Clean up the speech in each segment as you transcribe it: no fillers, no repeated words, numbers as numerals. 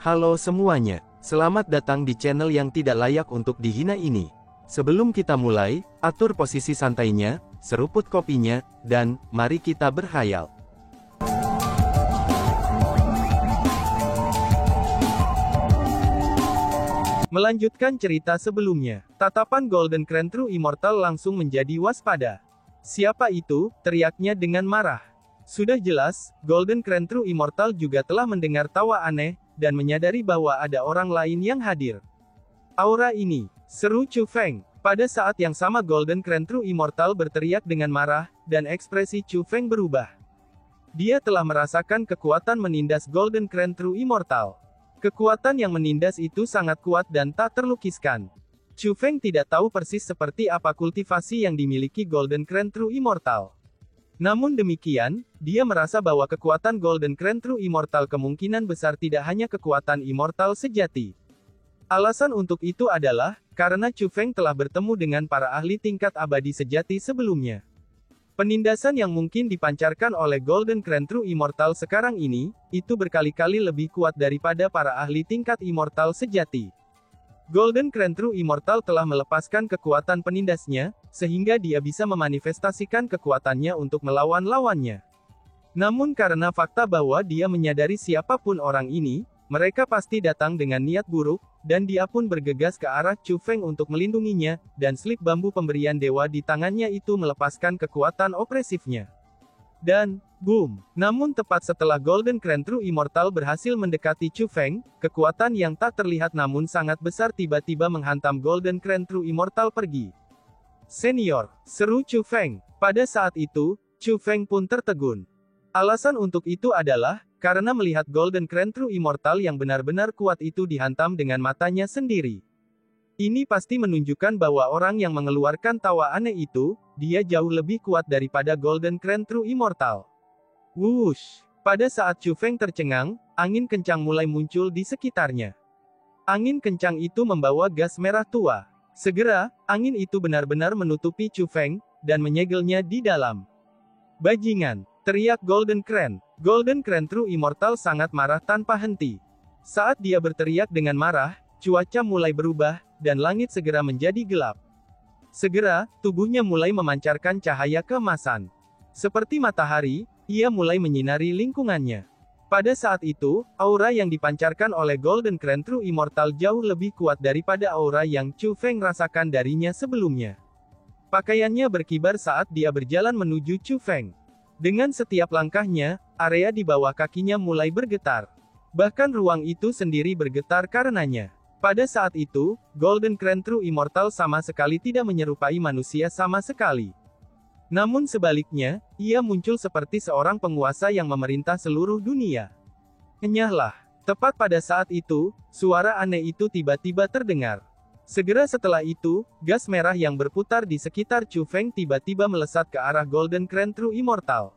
Halo semuanya, selamat datang di channel yang tidak layak untuk dihina ini. Sebelum kita mulai, atur posisi santainya, seruput kopinya, dan mari kita berkhayal. Melanjutkan cerita sebelumnya, tatapan Golden Krone True Immortal langsung menjadi waspada. Siapa itu? Teriaknya dengan marah. Sudah jelas, Golden Krone True Immortal juga telah mendengar tawa aneh, dan menyadari bahwa ada orang lain yang hadir. Aura ini, seru Chu Feng. Pada saat yang sama Golden Krone True Immortal berteriak dengan marah, dan ekspresi Chu Feng berubah. Dia telah merasakan kekuatan menindas Golden Krone True Immortal. Kekuatan yang menindas itu sangat kuat dan tak terlukiskan. Chu Feng tidak tahu persis seperti apa kultivasi yang dimiliki Golden Krone True Immortal. Namun demikian, dia merasa bahwa kekuatan Golden Krone True Immortal kemungkinan besar tidak hanya kekuatan immortal sejati. Alasan untuk itu adalah, karena Chu Feng telah bertemu dengan para ahli tingkat abadi sejati sebelumnya. Penindasan yang mungkin dipancarkan oleh Golden Krone True Immortal sekarang ini, itu berkali-kali lebih kuat daripada para ahli tingkat immortal sejati. Golden Krone True Immortal telah melepaskan kekuatan penindasnya, sehingga dia bisa memanifestasikan kekuatannya untuk melawan lawannya. Namun karena fakta bahwa dia menyadari siapapun orang ini, mereka pasti datang dengan niat buruk, dan dia pun bergegas ke arah Chu Feng untuk melindunginya, dan slip bambu pemberian dewa di tangannya itu melepaskan kekuatan opresifnya. Dan, boom! Namun tepat setelah Golden Krone True Immortal berhasil mendekati Chu Feng, kekuatan yang tak terlihat namun sangat besar tiba-tiba menghantam Golden Krone True Immortal pergi. Senior, seru Chu Feng. Pada saat itu, Chu Feng pun tertegun. Alasan untuk itu adalah, karena melihat Golden Krone True Immortal yang benar-benar kuat itu dihantam dengan matanya sendiri. Ini pasti menunjukkan bahwa orang yang mengeluarkan tawa aneh itu, dia jauh lebih kuat daripada Golden Krone True Immortal. Wush! Pada saat Chu Feng tercengang, angin kencang mulai muncul di sekitarnya. Angin kencang itu membawa gas merah tua. Segera, angin itu benar-benar menutupi Chu Feng, dan menyegelnya di dalam. Bajingan! Teriak Golden Krone. Golden Krone True Immortal sangat marah tanpa henti. Saat dia berteriak dengan marah, cuaca mulai berubah, dan langit segera menjadi gelap. Segera, tubuhnya mulai memancarkan cahaya keemasan. Seperti matahari, ia mulai menyinari lingkungannya. Pada saat itu, aura yang dipancarkan oleh Golden Krone True Immortal jauh lebih kuat daripada aura yang Chu Feng rasakan darinya sebelumnya. Pakaiannya berkibar saat dia berjalan menuju Chu Feng. Dengan setiap langkahnya, area di bawah kakinya mulai bergetar. Bahkan ruang itu sendiri bergetar karenanya. Pada saat itu, Golden Krone True Immortal sama sekali tidak menyerupai manusia sama sekali. Namun sebaliknya, ia muncul seperti seorang penguasa yang memerintah seluruh dunia. Enyahlah. Tepat pada saat itu, suara aneh itu tiba-tiba terdengar. Segera setelah itu, gas merah yang berputar di sekitar Chu Feng tiba-tiba melesat ke arah Golden Krone True Immortal.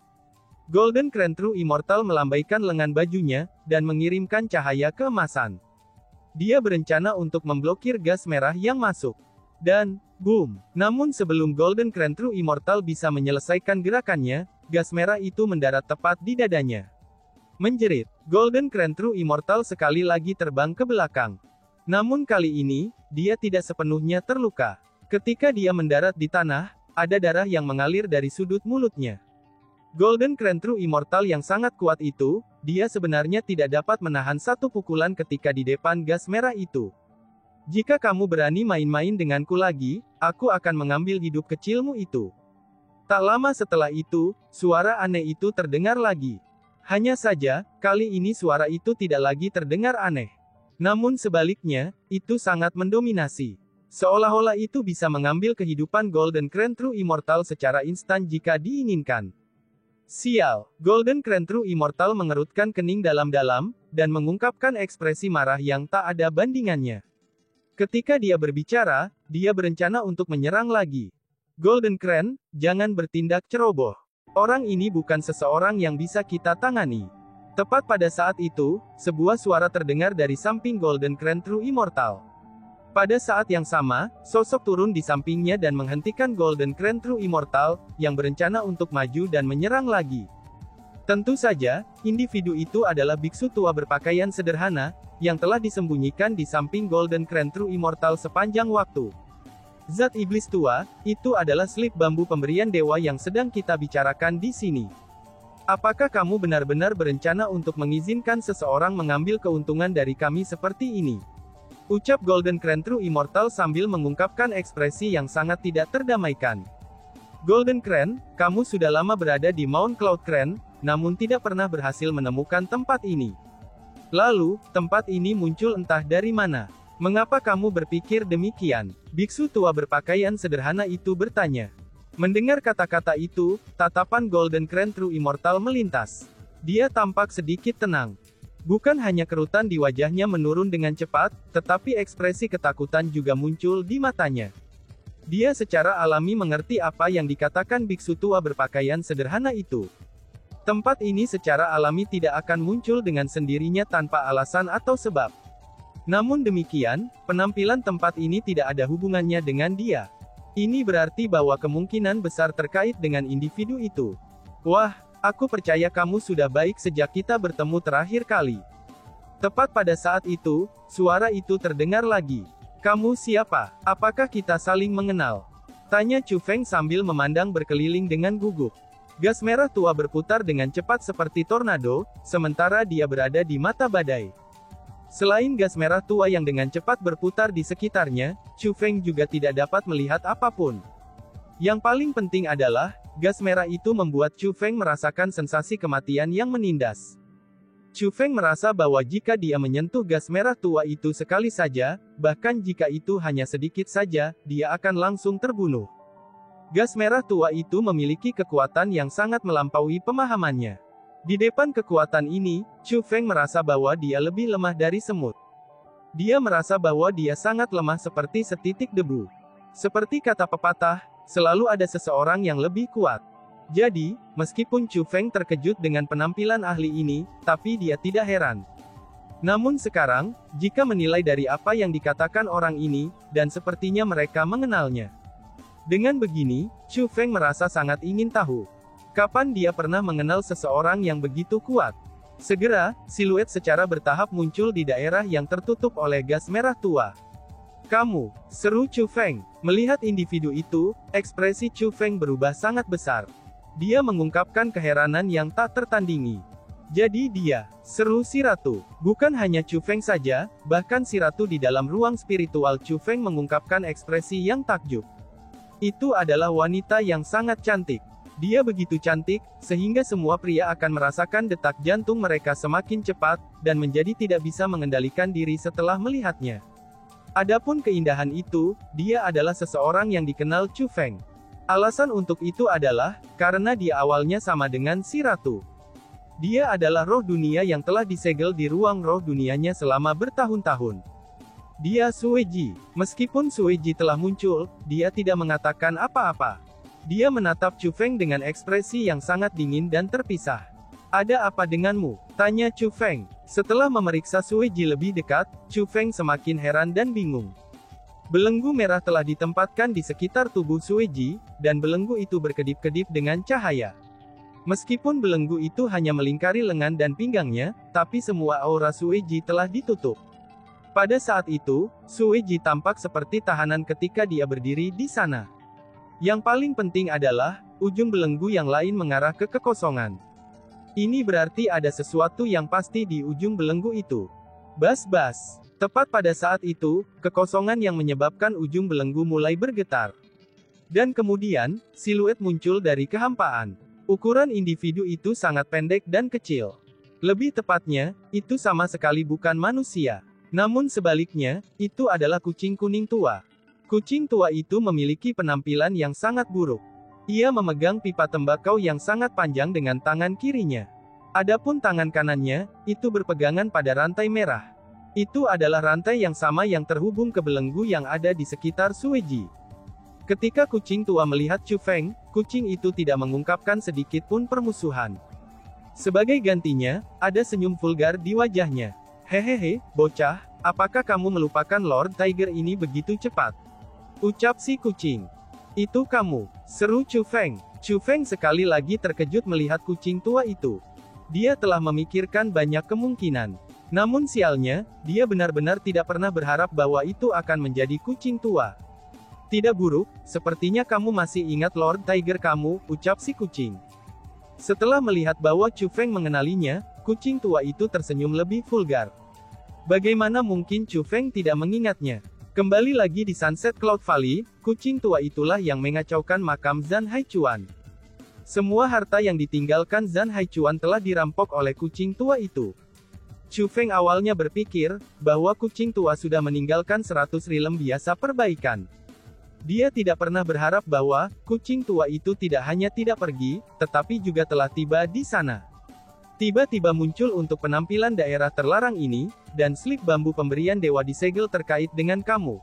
Golden Krone True Immortal melambaikan lengan bajunya, dan mengirimkan cahaya keemasan. Dia berencana untuk memblokir gas merah yang masuk. Dan, boom! Namun sebelum Golden Krone True Immortal bisa menyelesaikan gerakannya, gas merah itu mendarat tepat di dadanya. Menjerit, Golden Krone True Immortal sekali lagi terbang ke belakang. Namun kali ini, dia tidak sepenuhnya terluka. Ketika dia mendarat di tanah, ada darah yang mengalir dari sudut mulutnya. Golden Krone True Immortal yang sangat kuat itu, dia sebenarnya tidak dapat menahan satu pukulan ketika di depan gas merah itu. Jika kamu berani main-main denganku lagi, aku akan mengambil hidup kecilmu itu. Tak lama setelah itu, suara aneh itu terdengar lagi. Hanya saja, kali ini suara itu tidak lagi terdengar aneh. Namun sebaliknya, itu sangat mendominasi. Seolah-olah itu bisa mengambil kehidupan Golden Krone True Immortal secara instan jika diinginkan. Sial! Golden Krone True Immortal mengerutkan kening dalam-dalam, dan mengungkapkan ekspresi marah yang tak ada bandingannya. Ketika dia berbicara, dia berencana untuk menyerang lagi. Golden Krone, jangan bertindak ceroboh. Orang ini bukan seseorang yang bisa kita tangani. Tepat pada saat itu, sebuah suara terdengar dari samping Golden Krone True Immortal. Pada saat yang sama, sosok turun di sampingnya dan menghentikan Golden Krone True Immortal, yang berencana untuk maju dan menyerang lagi. Tentu saja, individu itu adalah biksu tua berpakaian sederhana, yang telah disembunyikan di samping Golden Crown True Immortal sepanjang waktu. Zat iblis tua, itu adalah slip bambu pemberian dewa yang sedang kita bicarakan di sini. Apakah kamu benar-benar berencana untuk mengizinkan seseorang mengambil keuntungan dari kami seperti ini? Ucap Golden Crown True Immortal sambil mengungkapkan ekspresi yang sangat tidak terdamaikan. Golden Crown, kamu sudah lama berada di Mount Cloud Crown, namun tidak pernah berhasil menemukan tempat ini. Lalu, tempat ini muncul entah dari mana. Mengapa kamu berpikir demikian? Biksu tua berpakaian sederhana itu bertanya. Mendengar kata-kata itu, tatapan Golden Crown True Immortal melintas. Dia tampak sedikit tenang. Bukan hanya kerutan di wajahnya menurun dengan cepat, tetapi ekspresi ketakutan juga muncul di matanya. Dia secara alami mengerti apa yang dikatakan biksu tua berpakaian sederhana itu. Tempat ini secara alami tidak akan muncul dengan sendirinya tanpa alasan atau sebab. Namun demikian, penampilan tempat ini tidak ada hubungannya dengan dia. Ini berarti bahwa kemungkinan besar terkait dengan individu itu. Wah, aku percaya kamu sudah baik sejak kita bertemu terakhir kali. Tepat pada saat itu, suara itu terdengar lagi. Kamu siapa? Apakah kita saling mengenal? Tanya Chu Feng sambil memandang berkeliling dengan gugup. Gas merah tua berputar dengan cepat seperti tornado, sementara dia berada di mata badai. Selain gas merah tua yang dengan cepat berputar di sekitarnya, Chu Feng juga tidak dapat melihat apapun. Yang paling penting adalah, gas merah itu membuat Chu Feng merasakan sensasi kematian yang menindas. Chu Feng merasa bahwa jika dia menyentuh gas merah tua itu sekali saja, bahkan jika itu hanya sedikit saja, dia akan langsung terbunuh. Gas merah tua itu memiliki kekuatan yang sangat melampaui pemahamannya. Di depan kekuatan ini, Chu Feng merasa bahwa dia lebih lemah dari semut. Dia merasa bahwa dia sangat lemah seperti setitik debu. Seperti kata pepatah, selalu ada seseorang yang lebih kuat. Jadi, meskipun Chu Feng terkejut dengan penampilan ahli ini, tapi dia tidak heran. Namun sekarang, jika menilai dari apa yang dikatakan orang ini, dan sepertinya mereka mengenalnya. Dengan begini, Chu Feng merasa sangat ingin tahu. Kapan dia pernah mengenal seseorang yang begitu kuat? Segera, siluet secara bertahap muncul di daerah yang tertutup oleh gas merah tua. Kamu, seru Chu Feng. Melihat individu itu, ekspresi Chu Feng berubah sangat besar. Dia mengungkapkan keheranan yang tak tertandingi. Jadi dia, seru si ratu. Bukan hanya Chu Feng saja, bahkan si ratu di dalam ruang spiritual Chu Feng mengungkapkan ekspresi yang takjub. Itu adalah wanita yang sangat cantik. Dia begitu cantik, sehingga semua pria akan merasakan detak jantung mereka semakin cepat, dan menjadi tidak bisa mengendalikan diri setelah melihatnya. Adapun keindahan itu, dia adalah seseorang yang dikenal Chu Feng. Alasan untuk itu adalah, karena dia awalnya sama dengan si ratu. Dia adalah roh dunia yang telah disegel di ruang roh dunianya selama bertahun-tahun. Dia Sueji. Meskipun Sueji telah muncul, dia tidak mengatakan apa-apa. Dia menatap Chu Feng dengan ekspresi yang sangat dingin dan terpisah. Ada apa denganmu? Tanya Chu Feng. Setelah memeriksa Sueji lebih dekat, Chu Feng semakin heran dan bingung. Belenggu merah telah ditempatkan di sekitar tubuh Sueji, dan belenggu itu berkedip-kedip dengan cahaya. Meskipun belenggu itu hanya melingkari lengan dan pinggangnya, tapi semua aura Sueji telah ditutup. Pada saat itu, Sueji tampak seperti tahanan ketika dia berdiri di sana. Yang paling penting adalah, ujung belenggu yang lain mengarah ke kekosongan. Ini berarti ada sesuatu yang pasti di ujung belenggu itu. Bas-bas. Tepat pada saat itu, kekosongan yang menyebabkan ujung belenggu mulai bergetar. Dan kemudian, siluet muncul dari kehampaan. Ukuran individu itu sangat pendek dan kecil. Lebih tepatnya, itu sama sekali bukan manusia. Namun sebaliknya, itu adalah kucing kuning tua. Kucing tua itu memiliki penampilan yang sangat buruk. Ia memegang pipa tembakau yang sangat panjang dengan tangan kirinya. Adapun tangan kanannya, itu berpegangan pada rantai merah. Itu adalah rantai yang sama yang terhubung ke belenggu yang ada di sekitar Sueji. Ketika kucing tua melihat Chu Feng, kucing itu tidak mengungkapkan sedikit pun permusuhan. Sebagai gantinya, ada senyum vulgar di wajahnya. Hehehe, bocah, apakah kamu melupakan Lord Tiger ini begitu cepat? Ucap si kucing. Itu kamu, seru Chu Feng. Chu Feng sekali lagi terkejut melihat kucing tua itu. Dia telah memikirkan banyak kemungkinan. Namun sialnya, dia benar-benar tidak pernah berharap bahwa itu akan menjadi kucing tua. Tidak buruk, sepertinya kamu masih ingat Lord Tiger kamu, ucap si kucing. Setelah melihat bahwa Chu Feng mengenalinya, kucing tua itu tersenyum lebih vulgar. Bagaimana mungkin Chu Feng tidak mengingatnya? Kembali lagi di Sunset Cloud Valley, kucing tua itulah yang mengacaukan makam Zhan Haichuan. Semua harta yang ditinggalkan Zhan Haichuan telah dirampok oleh kucing tua itu. Chu Feng awalnya berpikir, bahwa kucing tua sudah meninggalkan 100 rilem biasa perbaikan. Dia tidak pernah berharap bahwa, kucing tua itu tidak hanya tidak pergi, tetapi juga telah tiba di sana. Tiba-tiba muncul untuk penampilan daerah terlarang ini, dan slip bambu pemberian dewa disegel terkait dengan kamu.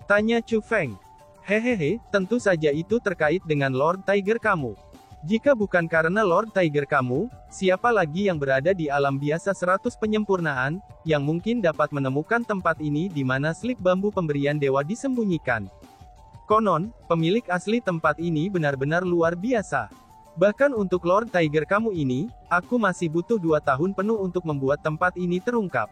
Tanya Chu Feng. Hehehe, tentu saja itu terkait dengan Lord Tiger kamu. Jika bukan karena Lord Tiger kamu, siapa lagi yang berada di alam biasa 100 penyempurnaan, yang mungkin dapat menemukan tempat ini di mana slip bambu pemberian dewa disembunyikan. Konon, pemilik asli tempat ini benar-benar luar biasa. Bahkan untuk Lord Tiger kamu ini, aku masih butuh 2 tahun penuh untuk membuat tempat ini terungkap.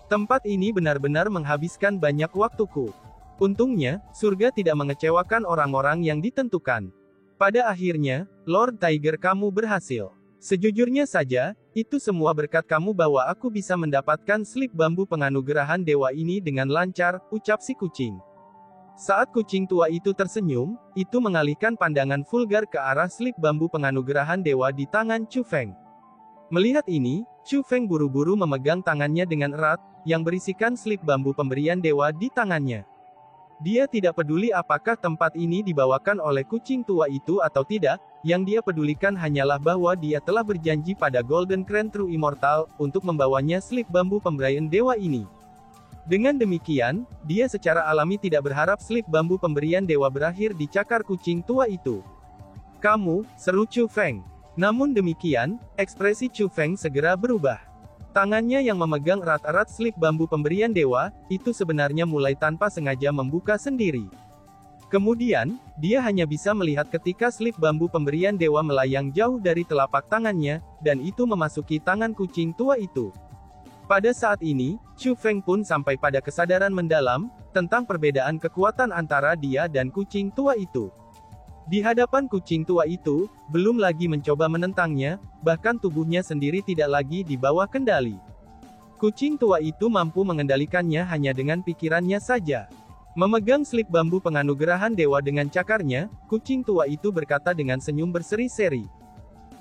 Tempat ini benar-benar menghabiskan banyak waktuku. Untungnya, surga tidak mengecewakan orang-orang yang ditentukan. Pada akhirnya, Lord Tiger kamu berhasil. Sejujurnya saja, itu semua berkat kamu bahwa aku bisa mendapatkan slip bambu penganugerahan dewa ini dengan lancar, ucap si kucing. Saat kucing tua itu tersenyum, itu mengalihkan pandangan vulgar ke arah slip bambu penganugerahan dewa di tangan Chu Feng. Melihat ini, Chu Feng buru-buru memegang tangannya dengan erat, yang berisikan slip bambu pemberian dewa di tangannya. Dia tidak peduli apakah tempat ini dibawakan oleh kucing tua itu atau tidak, yang dia pedulikan hanyalah bahwa dia telah berjanji pada Golden Crown True Immortal, untuk membawanya slip bambu pemberian dewa ini. Dengan demikian, dia secara alami tidak berharap slip bambu pemberian dewa berakhir di cakar kucing tua itu. Kamu, seru Chu Feng. Namun demikian, ekspresi Chu Feng segera berubah. Tangannya yang memegang erat-erat slip bambu pemberian dewa, itu sebenarnya mulai tanpa sengaja membuka sendiri. Kemudian, dia hanya bisa melihat ketika slip bambu pemberian dewa melayang jauh dari telapak tangannya, dan itu memasuki tangan kucing tua itu. Pada saat ini, Chu Feng pun sampai pada kesadaran mendalam, tentang perbedaan kekuatan antara dia dan kucing tua itu. Di hadapan kucing tua itu, belum lagi mencoba menentangnya, bahkan tubuhnya sendiri tidak lagi di bawah kendali. Kucing tua itu mampu mengendalikannya hanya dengan pikirannya saja. Memegang slip bambu penganugerahan dewa dengan cakarnya, kucing tua itu berkata dengan senyum berseri-seri.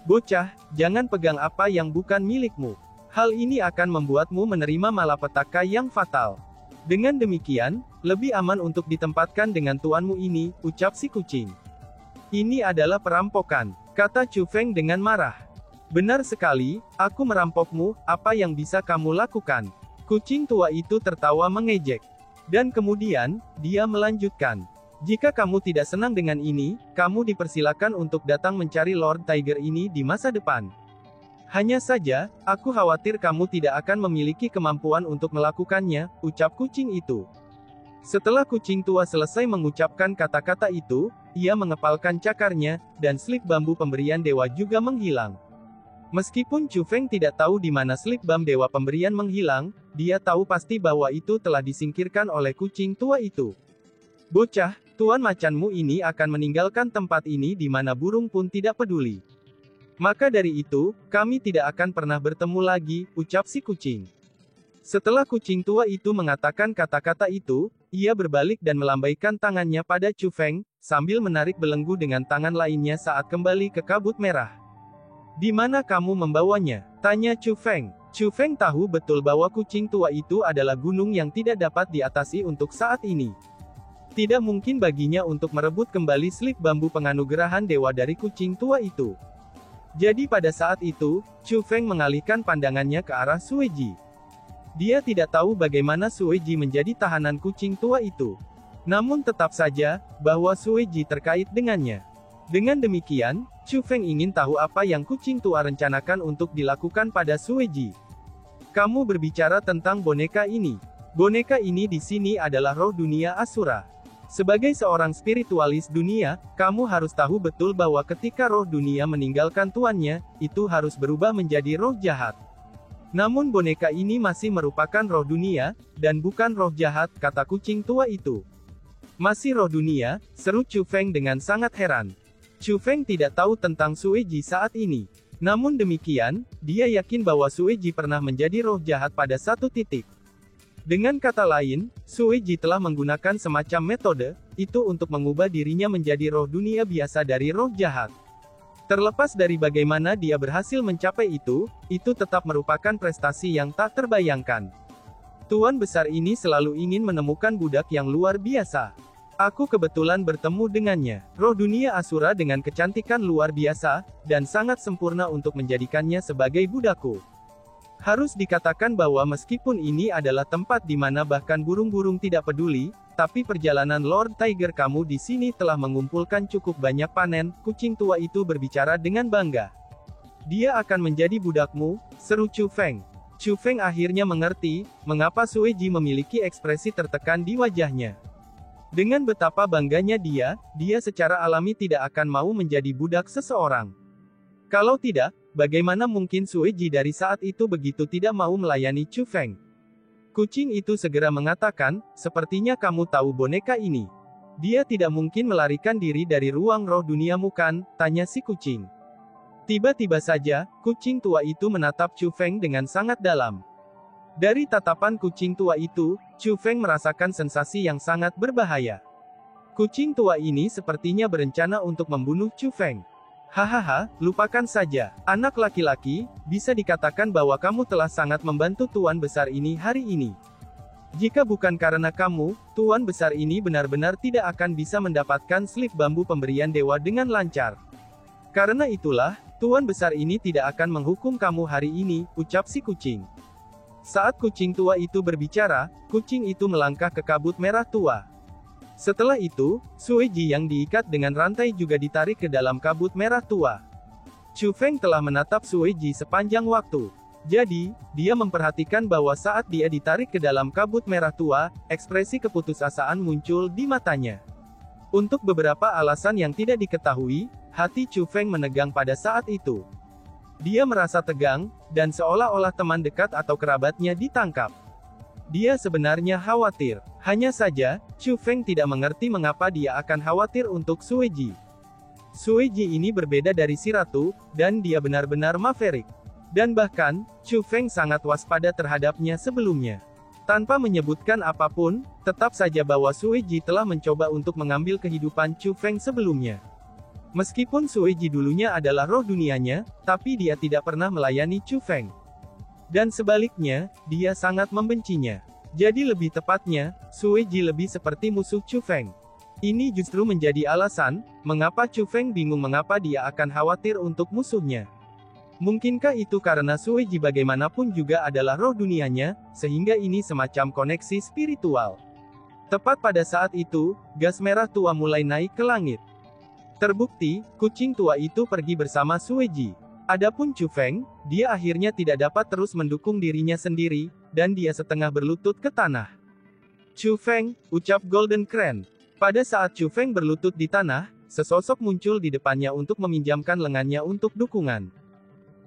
Bocah, jangan pegang apa yang bukan milikmu. Hal ini akan membuatmu menerima malapetaka yang fatal. Dengan demikian, lebih aman untuk ditempatkan dengan tuanmu ini, ucap si kucing. Ini adalah perampokan, kata Chu Feng dengan marah. Benar sekali, aku merampokmu, apa yang bisa kamu lakukan? Kucing tua itu tertawa mengejek. Dan kemudian, dia melanjutkan. Jika kamu tidak senang dengan ini, kamu dipersilakan untuk datang mencari Lord Tiger ini di masa depan. Hanya saja, aku khawatir kamu tidak akan memiliki kemampuan untuk melakukannya, ucap kucing itu. Setelah kucing tua selesai mengucapkan kata-kata itu, ia mengepalkan cakarnya, dan slip bambu pemberian dewa juga menghilang. Meskipun Chu Feng tidak tahu di mana slip bambu dewa pemberian menghilang, dia tahu pasti bahwa itu telah disingkirkan oleh kucing tua itu. Bocah, tuan macanmu ini akan meninggalkan tempat ini di mana burung pun tidak peduli. Maka dari itu, kami tidak akan pernah bertemu lagi, ucap si kucing. Setelah kucing tua itu mengatakan kata-kata itu, ia berbalik dan melambaikan tangannya pada Chu Feng, sambil menarik belenggu dengan tangan lainnya saat kembali ke kabut merah. Di mana kamu membawanya? Tanya Chu Feng. Chu Feng tahu betul bahwa kucing tua itu adalah gunung yang tidak dapat diatasi untuk saat ini. Tidak mungkin baginya untuk merebut kembali slip bambu penganugerahan dewa dari kucing tua itu. Jadi pada saat itu, Chu Feng mengalihkan pandangannya ke arah Sueji. Dia tidak tahu bagaimana Sueji menjadi tahanan kucing tua itu. Namun tetap saja, bahwa Sueji terkait dengannya. Dengan demikian, Chu Feng ingin tahu apa yang kucing tua rencanakan untuk dilakukan pada Sueji. Kamu berbicara tentang boneka ini. Boneka ini di sini adalah roh dunia Asura. Sebagai seorang spiritualis dunia, kamu harus tahu betul bahwa ketika roh dunia meninggalkan tuannya, itu harus berubah menjadi roh jahat. Namun boneka ini masih merupakan roh dunia, dan bukan roh jahat, kata kucing tua itu. Masih roh dunia, seru Chu Feng dengan sangat heran. Chu Feng tidak tahu tentang Sue Ji saat ini. Namun demikian, dia yakin bahwa Sue Ji pernah menjadi roh jahat pada satu titik. Dengan kata lain, Sue Ji telah menggunakan semacam metode itu untuk mengubah dirinya menjadi roh dunia biasa dari roh jahat. Terlepas dari bagaimana dia berhasil mencapai itu tetap merupakan prestasi yang tak terbayangkan. Tuan besar ini selalu ingin menemukan budak yang luar biasa. Aku kebetulan bertemu dengannya. Roh dunia Asura dengan kecantikan luar biasa, dan sangat sempurna untuk menjadikannya sebagai budakku. Harus dikatakan bahwa meskipun ini adalah tempat di mana bahkan burung-burung tidak peduli, tapi perjalanan Lord Tiger kamu di sini telah mengumpulkan cukup banyak panen, kucing tua itu berbicara dengan bangga. Dia akan menjadi budakmu, seru Chu Feng. Chu Feng akhirnya mengerti, mengapa Sue Ji memiliki ekspresi tertekan di wajahnya. Dengan betapa bangganya dia secara alami tidak akan mau menjadi budak seseorang. Kalau tidak, bagaimana mungkin Sue Ji dari saat itu begitu tidak mau melayani Chu Feng? Kucing itu segera mengatakan, sepertinya kamu tahu boneka ini. Dia tidak mungkin melarikan diri dari ruang roh duniamu kan, tanya si kucing. Tiba-tiba saja, kucing tua itu menatap Chu Feng dengan sangat dalam. Dari tatapan kucing tua itu, Chu Feng merasakan sensasi yang sangat berbahaya. Kucing tua ini sepertinya berencana untuk membunuh Chu Feng. Hahaha, lupakan saja, anak laki-laki, bisa dikatakan bahwa kamu telah sangat membantu tuan besar ini hari ini. Jika bukan karena kamu, tuan besar ini benar-benar tidak akan bisa mendapatkan slip bambu pemberian dewa dengan lancar. Karena itulah, tuan besar ini tidak akan menghukum kamu hari ini, ucap si kucing. Saat kucing tua itu berbicara, kucing itu melangkah ke kabut merah tua. Setelah itu, Sue Ji yang diikat dengan rantai juga ditarik ke dalam kabut merah tua. Chu Feng telah menatap Sue Ji sepanjang waktu. Jadi, dia memperhatikan bahwa saat dia ditarik ke dalam kabut merah tua, ekspresi keputusasaan muncul di matanya. Untuk beberapa alasan yang tidak diketahui, hati Chu Feng menegang pada saat itu. Dia merasa tegang, dan seolah-olah teman dekat atau kerabatnya ditangkap. Dia sebenarnya khawatir. Hanya saja, Chu Feng tidak mengerti mengapa dia akan khawatir untuk Sue Ji. Sue Ji ini berbeda dari si ratu, dan dia benar-benar maverick. Dan bahkan, Chu Feng sangat waspada terhadapnya sebelumnya. Tanpa menyebutkan apapun, tetap saja bahwa Sue Ji telah mencoba untuk mengambil kehidupan Chu Feng sebelumnya. Meskipun Sue Ji dulunya adalah roh dunianya, tapi dia tidak pernah melayani Chu Feng. Dan sebaliknya, dia sangat membencinya. Jadi lebih tepatnya, Sue Ji lebih seperti musuh Chu Feng. Ini justru menjadi alasan, mengapa Chu Feng bingung mengapa dia akan khawatir untuk musuhnya. Mungkinkah itu karena Sue Ji bagaimanapun juga adalah roh dunianya, sehingga ini semacam koneksi spiritual. Tepat pada saat itu, gas merah tua mulai naik ke langit. Terbukti, kucing tua itu pergi bersama Sue Ji. Adapun Chu Feng, dia akhirnya tidak dapat terus mendukung dirinya sendiri, dan dia setengah berlutut ke tanah. Chu Feng, ucap Golden Crane. Pada saat Chu Feng berlutut di tanah, sesosok muncul di depannya untuk meminjamkan lengannya untuk dukungan.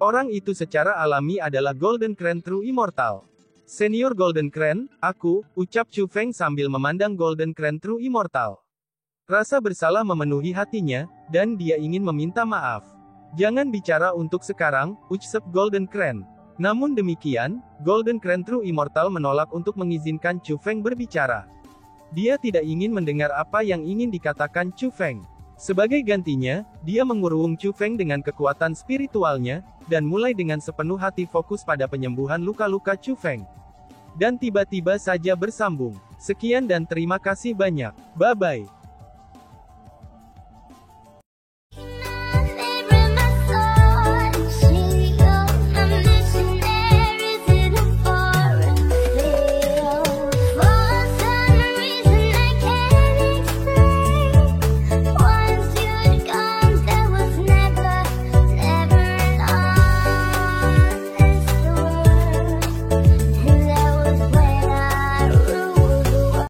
Orang itu secara alami adalah Golden Crane True Immortal. Senior Golden Crane, aku, ucap Chu Feng sambil memandang Golden Crane True Immortal. Rasa bersalah memenuhi hatinya, dan dia ingin meminta maaf. Jangan bicara untuk sekarang, ucap Golden Crane. Namun demikian, Golden Crane True Immortal menolak untuk mengizinkan Chu Feng berbicara. Dia tidak ingin mendengar apa yang ingin dikatakan Chu Feng. Sebagai gantinya, dia mengurung Chu Feng dengan kekuatan spiritualnya, dan mulai dengan sepenuh hati fokus pada penyembuhan luka-luka Chu Feng. Dan tiba-tiba saja bersambung. Sekian dan terima kasih banyak. Bye-bye.